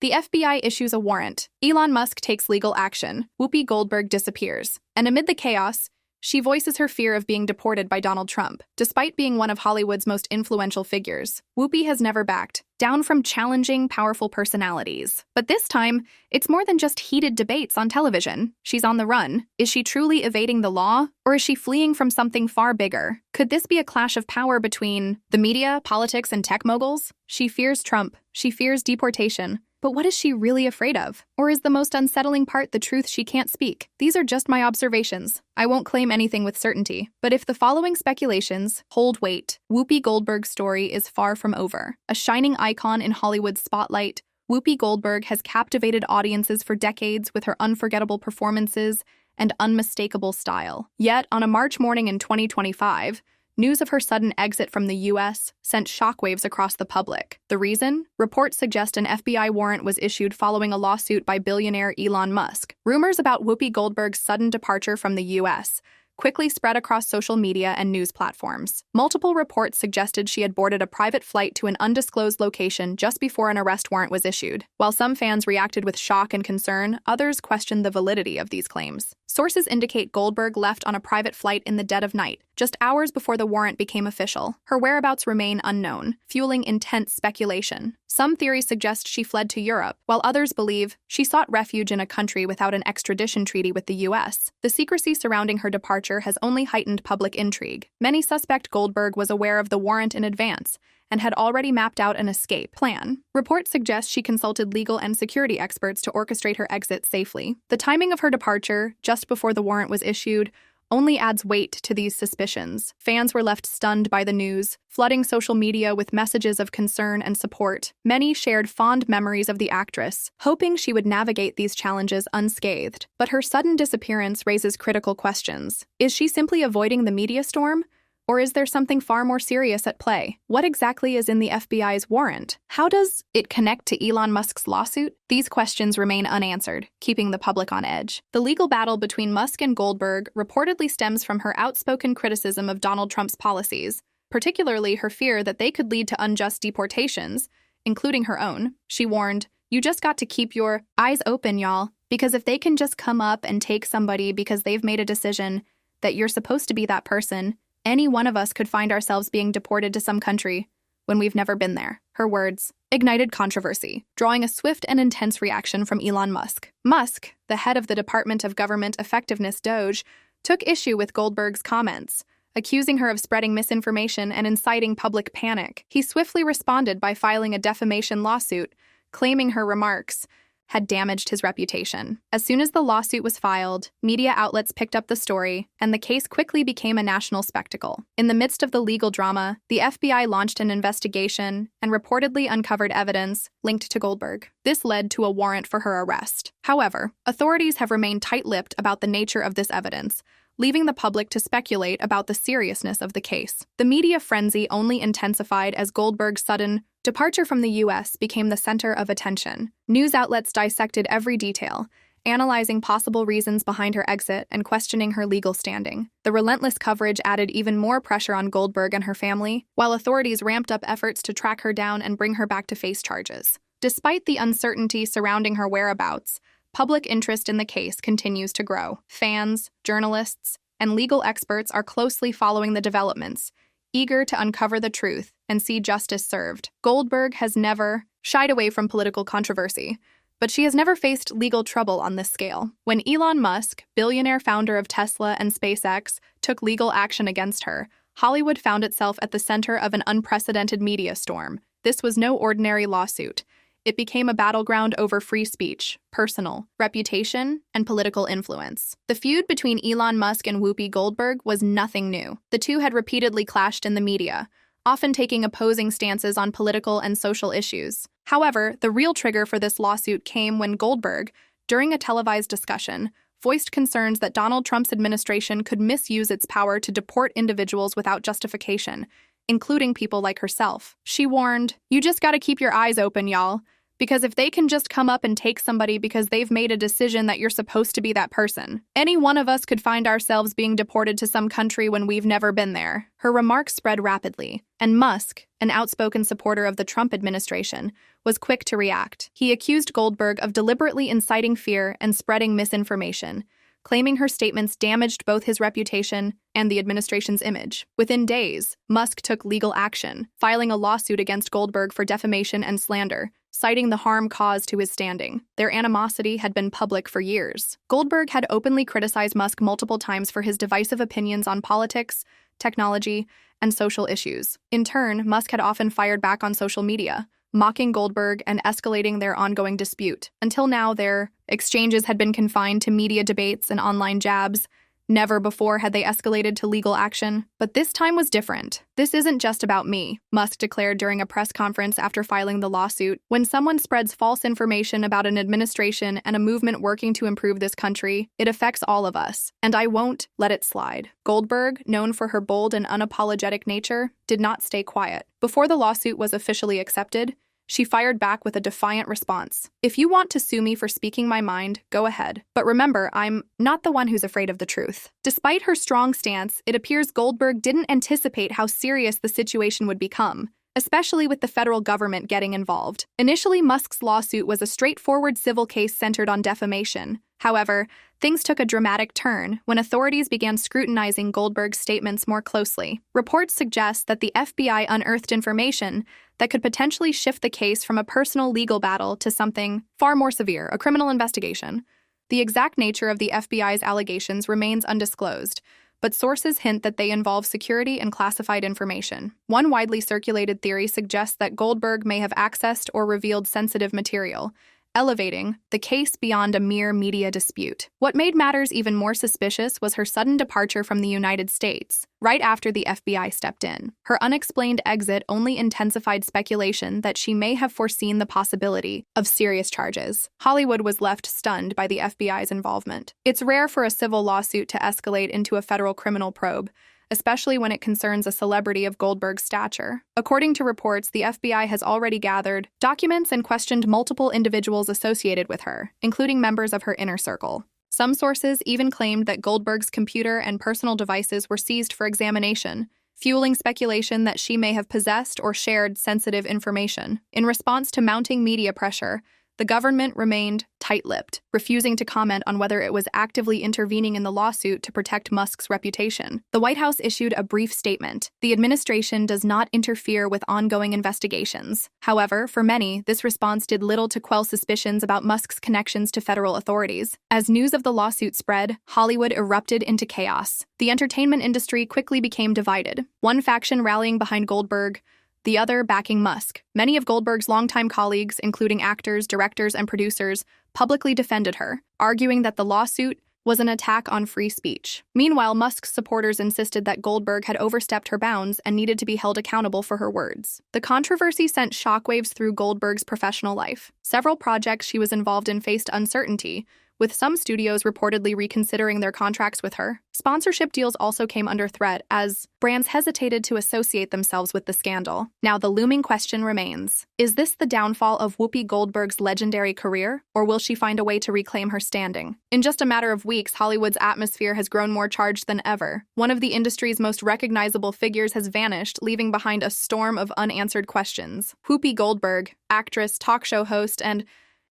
The FBI issues a warrant. Elon Musk takes legal action. Whoopi Goldberg disappears. And amid the chaos, she voices her fear of being deported by Donald Trump. Despite being one of Hollywood's most influential figures, Whoopi has never backed down from challenging, powerful personalities. But this time, it's more than just heated debates on television. She's on the run. Is she truly evading the law, or is she fleeing from something far bigger? Could this be a clash of power between the media, politics, and tech moguls? She fears Trump. She fears deportation. But what is she really afraid of? Or is the most unsettling part the truth she can't speak? These are just my observations. I won't claim anything with certainty. But if the following speculations hold weight, Whoopi Goldberg's story is far from over. A shining icon in Hollywood's spotlight, Whoopi Goldberg has captivated audiences for decades with her unforgettable performances and unmistakable style. Yet, on a March morning in 2025, news of her sudden exit from the U.S. sent shockwaves across the public. The reason? Reports suggest an FBI warrant was issued following a lawsuit by billionaire Elon Musk. Rumors about Whoopi Goldberg's sudden departure from the U.S. quickly spread across social media and news platforms. Multiple reports suggested she had boarded a private flight to an undisclosed location just before an arrest warrant was issued. While some fans reacted with shock and concern, others questioned the validity of these claims. Sources indicate Goldberg left on a private flight in the dead of night, just hours before the warrant became official. Her whereabouts remain unknown, fueling intense speculation. Some theories suggest she fled to Europe, while others believe she sought refuge in a country without an extradition treaty with the U.S. The secrecy surrounding her departure has only heightened public intrigue. Many suspect Goldberg was aware of the warrant in advance and had already mapped out an escape plan. Reports suggest she consulted legal and security experts to orchestrate her exit safely. The timing of her departure, just before the warrant was issued, only adds weight to these suspicions. Fans were left stunned by the news, flooding social media with messages of concern and support. Many shared fond memories of the actress, hoping she would navigate these challenges unscathed. But her sudden disappearance raises critical questions. Is she simply avoiding the media storm? Or is there something far more serious at play? What exactly is in the FBI's warrant? How does it connect to Elon Musk's lawsuit? These questions remain unanswered, keeping the public on edge. The legal battle between Musk and Goldberg reportedly stems from her outspoken criticism of Donald Trump's policies, particularly her fear that they could lead to unjust deportations, including her own. She warned, "You just got to keep your eyes open, y'all, because if they can just come up and take somebody because they've made a decision that you're supposed to be that person, any one of us could find ourselves being deported to some country when we've never been there." Her words ignited controversy, drawing a swift and intense reaction from Elon Musk. Musk, the head of the Department of Government Effectiveness DOJ, took issue with Goldberg's comments, accusing her of spreading misinformation and inciting public panic. He swiftly responded by filing a defamation lawsuit, claiming her remarks had damaged his reputation. As soon as the lawsuit was filed, media outlets picked up the story, and the case quickly became a national spectacle. In the midst of the legal drama, the FBI launched an investigation and reportedly uncovered evidence linked to Goldberg. This led to a warrant for her arrest. However, authorities have remained tight-lipped about the nature of this evidence, leaving the public to speculate about the seriousness of the case. The media frenzy only intensified as Goldberg's sudden departure from the U.S. became the center of attention. News outlets dissected every detail, analyzing possible reasons behind her exit and questioning her legal standing. The relentless coverage added even more pressure on Goldberg and her family, while authorities ramped up efforts to track her down and bring her back to face charges. Despite the uncertainty surrounding her whereabouts, public interest in the case continues to grow. Fans, journalists, and legal experts are closely following the developments, eager to uncover the truth and see justice served. Goldberg has never shied away from political controversy, but she has never faced legal trouble on this scale. When Elon Musk, billionaire founder of Tesla and SpaceX, took legal action against her, Hollywood found itself at the center of an unprecedented media storm. This was no ordinary lawsuit. It became a battleground over free speech, personal reputation, and political influence. The feud between Elon Musk and Whoopi Goldberg was nothing new. The two had repeatedly clashed in the media, often taking opposing stances on political and social issues. However, the real trigger for this lawsuit came when Goldberg, during a televised discussion, voiced concerns that Donald Trump's administration could misuse its power to deport individuals without justification, including people like herself. She warned, "You just gotta keep your eyes open, y'all, Because if they can just come up and take somebody because they've made a decision that you're supposed to be that person, any one of us could find ourselves being deported to some country when we've never been there. Her remarks spread rapidly, and Musk, an outspoken supporter of the Trump administration, was quick to react. He accused Goldberg of deliberately inciting fear and spreading misinformation, claiming her statements damaged both his reputation and the administration's image. Within days, Musk took legal action, filing a lawsuit against Goldberg for defamation and slander, citing the harm caused to his standing. Their animosity had been public for years. Goldberg had openly criticized Musk multiple times for his divisive opinions on politics, technology, and social issues. In turn, Musk had often fired back on social media, mocking Goldberg and escalating their ongoing dispute. Until now, their exchanges had been confined to media debates and online jabs. Never before had they escalated to legal action. But this time was different. "This isn't just about me," Musk declared during a press conference after filing the lawsuit. "When someone spreads false information about an administration and a movement working to improve this country, it affects all of us, and I won't let it slide." Goldberg, known for her bold and unapologetic nature, did not stay quiet. Before the lawsuit was officially accepted, she fired back with a defiant response. "If you want to sue me for speaking my mind, go ahead. But remember, I'm not the one who's afraid of the truth." Despite her strong stance, it appears Goldberg didn't anticipate how serious the situation would become, especially with the federal government getting involved. Initially, Musk's lawsuit was a straightforward civil case centered on defamation. However, things took a dramatic turn when authorities began scrutinizing Goldberg's statements more closely. Reports suggest that the FBI unearthed information that could potentially shift the case from a personal legal battle to something far more severe, a criminal investigation. The exact nature of the FBI's allegations remains undisclosed, but sources hint that they involve security and classified information. One widely circulated theory suggests that Goldberg may have accessed or revealed sensitive material, elevating the case beyond a mere media dispute. What made matters even more suspicious was her sudden departure from the United States, right after the FBI stepped in. Her unexplained exit only intensified speculation that she may have foreseen the possibility of serious charges. Hollywood was left stunned by the FBI's involvement. It's rare for a civil lawsuit to escalate into a federal criminal probe, especially when it concerns a celebrity of Goldberg's stature. According to reports, the FBI has already gathered documents and questioned multiple individuals associated with her, including members of her inner circle. Some sources even claimed that Goldberg's computer and personal devices were seized for examination, fueling speculation that she may have possessed or shared sensitive information. In response to mounting media pressure, the government remained tight-lipped, refusing to comment on whether it was actively intervening in the lawsuit to protect Musk's reputation. The White House issued a brief statement. The administration does not interfere with ongoing investigations. However, for many, this response did little to quell suspicions about Musk's connections to federal authorities. As news of the lawsuit spread, Hollywood erupted into chaos. The entertainment industry quickly became divided, one faction rallying behind Goldberg, the other backing Musk. Many of Goldberg's longtime colleagues, including actors, directors, and producers, publicly defended her, arguing that the lawsuit was an attack on free speech. Meanwhile, Musk's supporters insisted that Goldberg had overstepped her bounds and needed to be held accountable for her words. The controversy sent shockwaves through Goldberg's professional life. Several projects she was involved in faced uncertainty, with some studios reportedly reconsidering their contracts with her. Sponsorship deals also came under threat as brands hesitated to associate themselves with the scandal. Now the looming question remains, is this the downfall of Whoopi Goldberg's legendary career, or will she find a way to reclaim her standing? In just a matter of weeks, Hollywood's atmosphere has grown more charged than ever. One of the industry's most recognizable figures has vanished, leaving behind a storm of unanswered questions. Whoopi Goldberg, actress, talk show host, and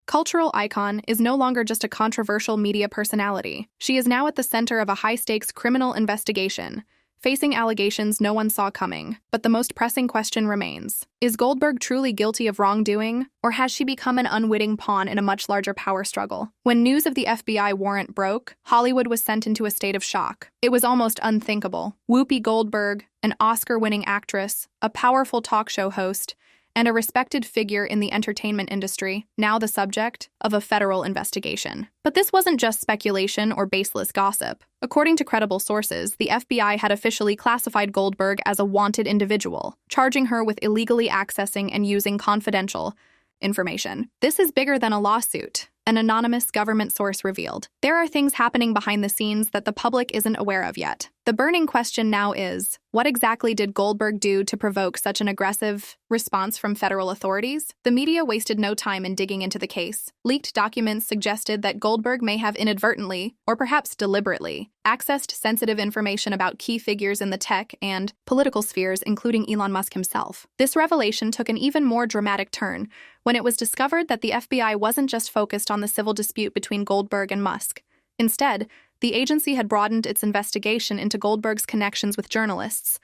cultural icon, is no longer just a controversial media personality. She is now at the center of a high-stakes criminal investigation, facing allegations no one saw coming. But the most pressing question remains. Is Goldberg truly guilty of wrongdoing, or has she become an unwitting pawn in a much larger power struggle? When news of the FBI warrant broke, Hollywood was sent into a state of shock. It was almost unthinkable. Whoopi Goldberg, an Oscar-winning actress, a powerful talk show host, and a respected figure in the entertainment industry, now the subject of a federal investigation. But this wasn't just speculation or baseless gossip. According to credible sources, the FBI had officially classified Goldberg as a wanted individual, charging her with illegally accessing and using confidential information. This is bigger than a lawsuit, an anonymous government source revealed. There are things happening behind the scenes that the public isn't aware of yet. The burning question now is, what exactly did Goldberg do to provoke such an aggressive response from federal authorities? The media wasted no time in digging into the case. Leaked documents suggested that Goldberg may have inadvertently, or perhaps deliberately, accessed sensitive information about key figures in the tech and political spheres, including Elon Musk himself. This revelation took an even more dramatic turn when it was discovered that the FBI wasn't just focused on the civil dispute between Goldberg and Musk. Instead, the agency had broadened its investigation into Goldberg's connections with journalists,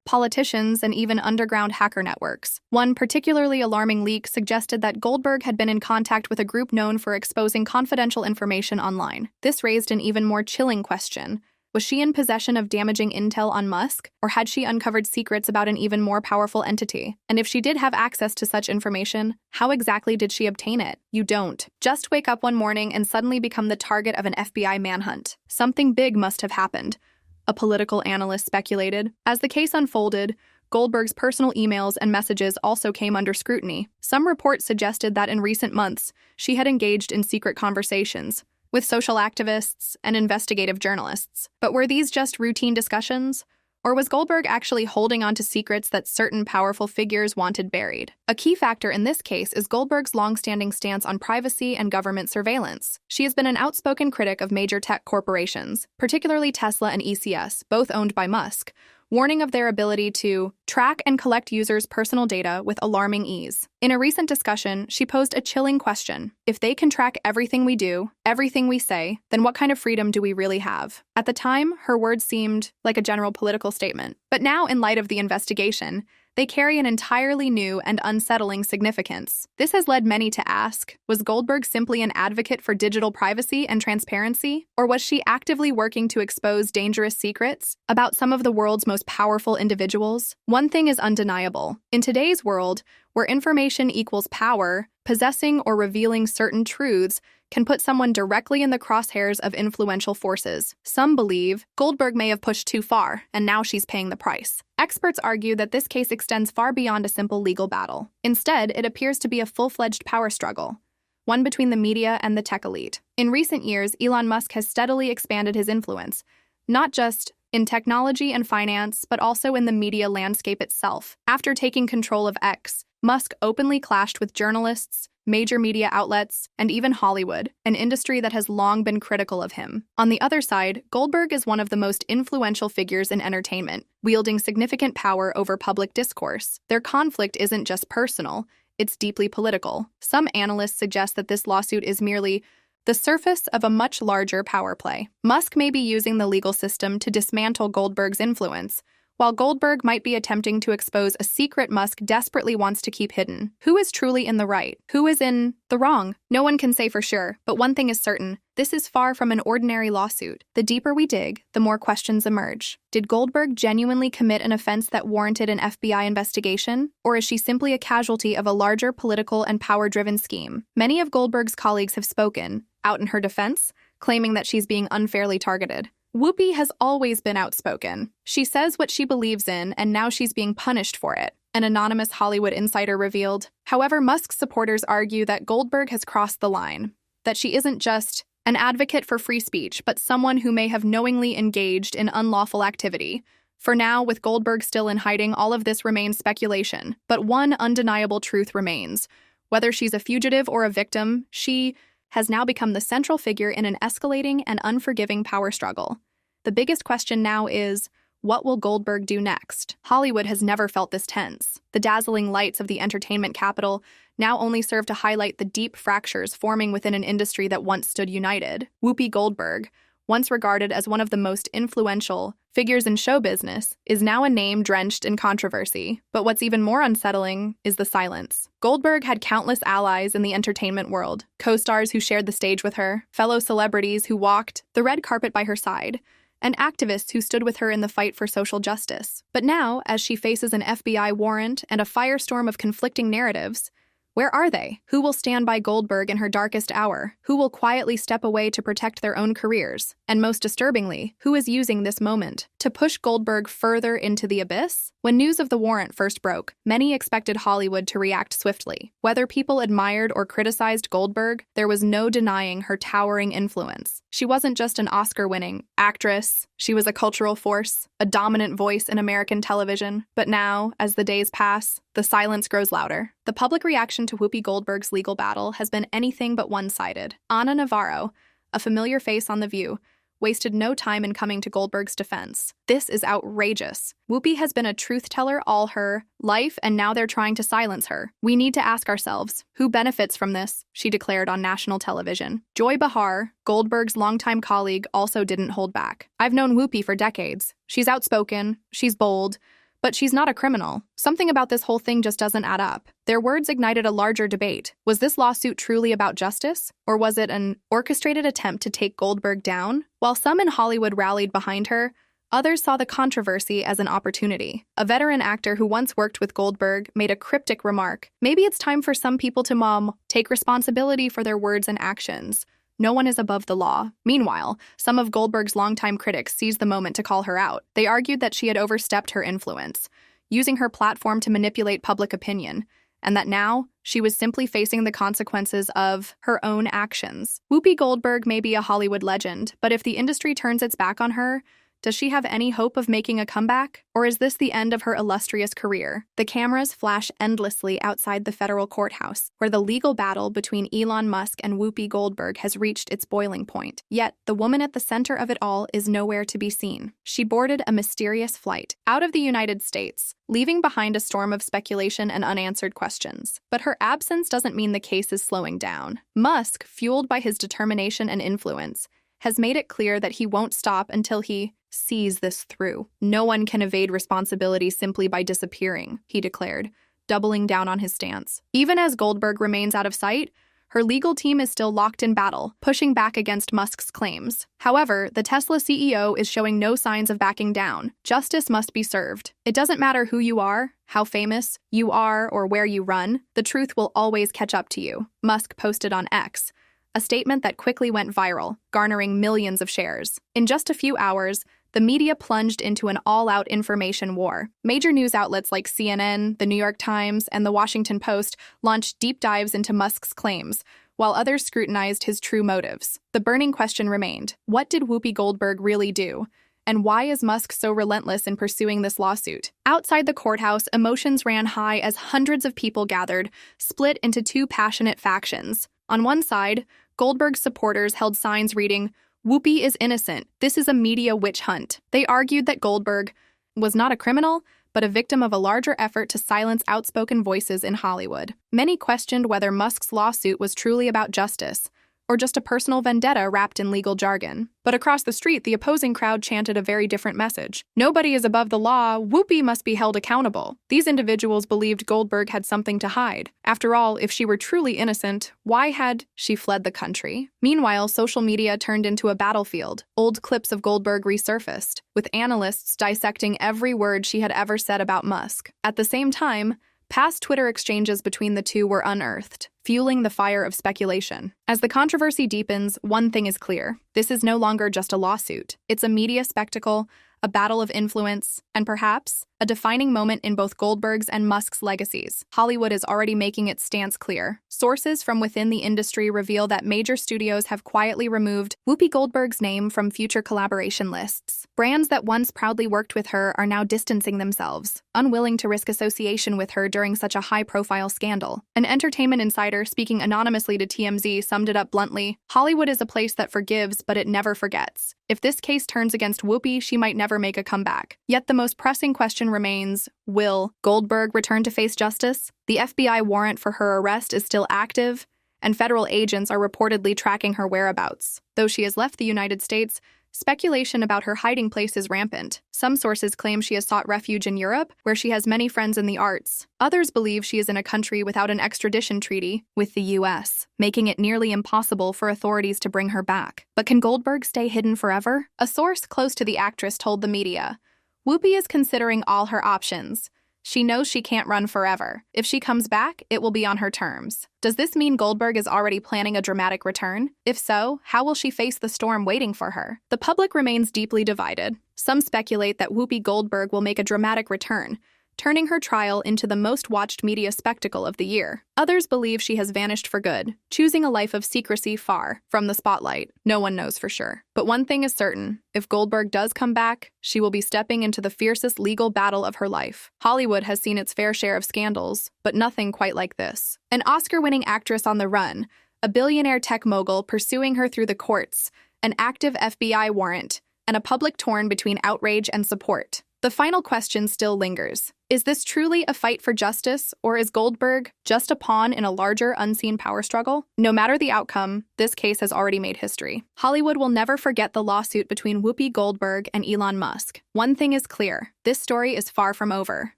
politicians, and even underground hacker networks. One particularly alarming leak suggested that Goldberg had been in contact with a group known for exposing confidential information online. This raised an even more chilling question. Was she in possession of damaging intel on Musk, or had she uncovered secrets about an even more powerful entity? And if she did have access to such information, how exactly did she obtain it? You don't just wake up one morning and suddenly become the target of an FBI manhunt. Something big must have happened, a political analyst speculated. As the case unfolded, Goldberg's personal emails and messages also came under scrutiny. Some reports suggested that in recent months, she had engaged in secret conversations with social activists and investigative journalists. But were these just routine discussions? Or was Goldberg actually holding on to secrets that certain powerful figures wanted buried? A key factor in this case is Goldberg's long-standing stance on privacy and government surveillance. She has been an outspoken critic of major tech corporations, particularly Tesla and ECS, both owned by Musk, warning of their ability to track and collect users' personal data with alarming ease. In a recent discussion, she posed a chilling question. If they can track everything we do, everything we say, then what kind of freedom do we really have? At the time, her words seemed like a general political statement. But now, in light of the investigation, they carry an entirely new and unsettling significance. This has led many to ask, was Goldberg simply an advocate for digital privacy and transparency? Or was she actively working to expose dangerous secrets about some of the world's most powerful individuals? One thing is undeniable. In today's world, where information equals power, possessing or revealing certain truths can put someone directly in the crosshairs of influential forces. Some believe Goldberg may have pushed too far, and now she's paying the price. Experts argue that this case extends far beyond a simple legal battle. Instead, it appears to be a full-fledged power struggle, one between the media and the tech elite. In recent years, Elon Musk has steadily expanded his influence, not just in technology and finance, but also in the media landscape itself. After taking control of X, Musk openly clashed with journalists, major media outlets, and even Hollywood, an industry that has long been critical of him. On the other side, Goldberg is one of the most influential figures in entertainment, wielding significant power over public discourse. Their conflict isn't just personal, it's deeply political. Some analysts suggest that this lawsuit is merely the surface of a much larger power play. Musk may be using the legal system to dismantle Goldberg's influence, while Goldberg might be attempting to expose a secret Musk desperately wants to keep hidden. Who is truly in the right? Who is in the wrong? No one can say for sure, but one thing is certain. This is far from an ordinary lawsuit. The deeper we dig, the more questions emerge. Did Goldberg genuinely commit an offense that warranted an FBI investigation? Or is she simply a casualty of a larger political and power-driven scheme? Many of Goldberg's colleagues have spoken, out in her defense, claiming that she's being unfairly targeted. Whoopi has always been outspoken. She says what she believes in, and now she's being punished for it, an anonymous Hollywood insider revealed. However, Musk's supporters argue that Goldberg has crossed the line, that she isn't just an advocate for free speech, but someone who may have knowingly engaged in unlawful activity. For now, with Goldberg still in hiding, all of this remains speculation. But one undeniable truth remains. Whether she's a fugitive or a victim, she has now become the central figure in an escalating and unforgiving power struggle. The biggest question now is, what will Goldberg do next? Hollywood has never felt this tense. The dazzling lights of the entertainment capital now only serve to highlight the deep fractures forming within an industry that once stood united. Whoopi Goldberg, once regarded as one of the most influential figures in show business, is now a name drenched in controversy. But what's even more unsettling is the silence. Goldberg had countless allies in the entertainment world, co-stars who shared the stage with her, fellow celebrities who walked the red carpet by her side, and activists who stood with her in the fight for social justice. But now, as she faces an FBI warrant and a firestorm of conflicting narratives, Where are they? Who will stand by Goldberg in her darkest hour? Who will quietly step away to protect their own careers? And most disturbingly, who is using this moment to push Goldberg further into the abyss? When news of the warrant first broke, many expected Hollywood to react swiftly. Whether people admired or criticized Goldberg, there was no denying her towering influence. She wasn't just an Oscar-winning actress, she was a cultural force, a dominant voice in American television. But now, as the days pass, the silence grows louder. The public reaction to Whoopi Goldberg's legal battle has been anything but one-sided. Ana Navarro, a familiar face on The View, wasted no time in coming to Goldberg's defense. This is outrageous. Whoopi has been a truth-teller all her life, and now they're trying to silence her. We need to ask ourselves, who benefits from this? She declared on national television. Joy Behar, Goldberg's longtime colleague, also didn't hold back. I've known Whoopi for decades. She's outspoken, she's bold, but she's not a criminal. Something about this whole thing just doesn't add up. Their words ignited a larger debate. Was this lawsuit truly about justice? Or was it an orchestrated attempt to take Goldberg down? While some in Hollywood rallied behind her, others saw the controversy as an opportunity. A veteran actor who once worked with Goldberg made a cryptic remark. Maybe it's time for some people to take responsibility for their words and actions. No one is above the law. Meanwhile, some of Goldberg's longtime critics seized the moment to call her out. They argued that she had overstepped her influence, using her platform to manipulate public opinion, and that now she was simply facing the consequences of her own actions. Whoopi Goldberg may be a Hollywood legend, but if the industry turns its back on her, does she have any hope of making a comeback? Or is this the end of her illustrious career? The cameras flash endlessly outside the federal courthouse, where the legal battle between Elon Musk and Whoopi Goldberg has reached its boiling point. Yet, the woman at the center of it all is nowhere to be seen. She boarded a mysterious flight out of the United States, leaving behind a storm of speculation and unanswered questions. But her absence doesn't mean the case is slowing down. Musk, fueled by his determination and influence, has made it clear that he won't stop until he sees this through. No one can evade responsibility simply by disappearing, he declared, doubling down on his stance. Even as Goldberg remains out of sight, her legal team is still locked in battle, pushing back against Musk's claims. However, the Tesla CEO is showing no signs of backing down. Justice must be served. It doesn't matter who you are, how famous you are, or where you run, the truth will always catch up to you, Musk posted on X, a statement that quickly went viral, garnering millions of shares. In just a few hours, the media plunged into an all-out information war. Major news outlets like CNN, The New York Times, and The Washington Post launched deep dives into Musk's claims, while others scrutinized his true motives. The burning question remained, what did Whoopi Goldberg really do? And why is Musk so relentless in pursuing this lawsuit? Outside the courthouse, emotions ran high as hundreds of people gathered, split into two passionate factions. On one side, Goldberg's supporters held signs reading, "Whoopi is innocent. This is a media witch hunt." They argued that Goldberg was not a criminal, but a victim of a larger effort to silence outspoken voices in Hollywood. Many questioned whether Musk's lawsuit was truly about justice, or just a personal vendetta wrapped in legal jargon. But across the street, the opposing crowd chanted a very different message. Nobody is above the law. Whoopi must be held accountable. These individuals believed Goldberg had something to hide. After all, if she were truly innocent, why had she fled the country? Meanwhile, social media turned into a battlefield. Old clips of Goldberg resurfaced, with analysts dissecting every word she had ever said about Musk. At the same time, past Twitter exchanges between the two were unearthed, fueling the fire of speculation. As the controversy deepens, one thing is clear. This is no longer just a lawsuit. It's a media spectacle, a battle of influence, and perhaps a defining moment in both Goldberg's and Musk's legacies. Hollywood is already making its stance clear. Sources from within the industry reveal that major studios have quietly removed Whoopi Goldberg's name from future collaboration lists. Brands that once proudly worked with her are now distancing themselves, unwilling to risk association with her during such a high-profile scandal. An entertainment insider speaking anonymously to TMZ summed it up bluntly, "Hollywood is a place that forgives, but it never forgets. If this case turns against Whoopi, she might never make a comeback." Yet the most pressing question remains, will Goldberg return to face justice? The FBI warrant for her arrest is still active, and federal agents are reportedly tracking her whereabouts. Though she has left the United States, speculation about her hiding place is rampant. Some sources claim she has sought refuge in Europe, where she has many friends in the arts. Others believe she is in a country without an extradition treaty with the U.S., making it nearly impossible for authorities to bring her back. But can Goldberg stay hidden forever? A source close to the actress told the media, "Whoopi is considering all her options. She knows she can't run forever. If she comes back, it will be on her terms. Does this mean Goldberg is already planning a dramatic return? If so, how will she face the storm waiting for her? The public remains deeply divided. Some speculate that Whoopi Goldberg will make a dramatic return, turning her trial into the most watched media spectacle of the year. Others believe she has vanished for good, choosing a life of secrecy far from the spotlight. No one knows for sure. But one thing is certain: if Goldberg does come back, she will be stepping into the fiercest legal battle of her life. Hollywood has seen its fair share of scandals, but nothing quite like this. An Oscar-winning actress on the run, a billionaire tech mogul pursuing her through the courts, an active FBI warrant, and a public torn between outrage and support. The final question still lingers. Is this truly a fight for justice, or is Goldberg just a pawn in a larger, unseen power struggle? No matter the outcome, this case has already made history. Hollywood will never forget the lawsuit between Whoopi Goldberg and Elon Musk. One thing is clear: this story is far from over.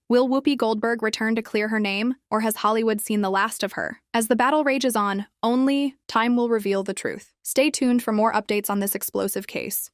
Will Whoopi Goldberg return to clear her name, or has Hollywood seen the last of her? As the battle rages on, only time will reveal the truth. Stay tuned for more updates on this explosive case.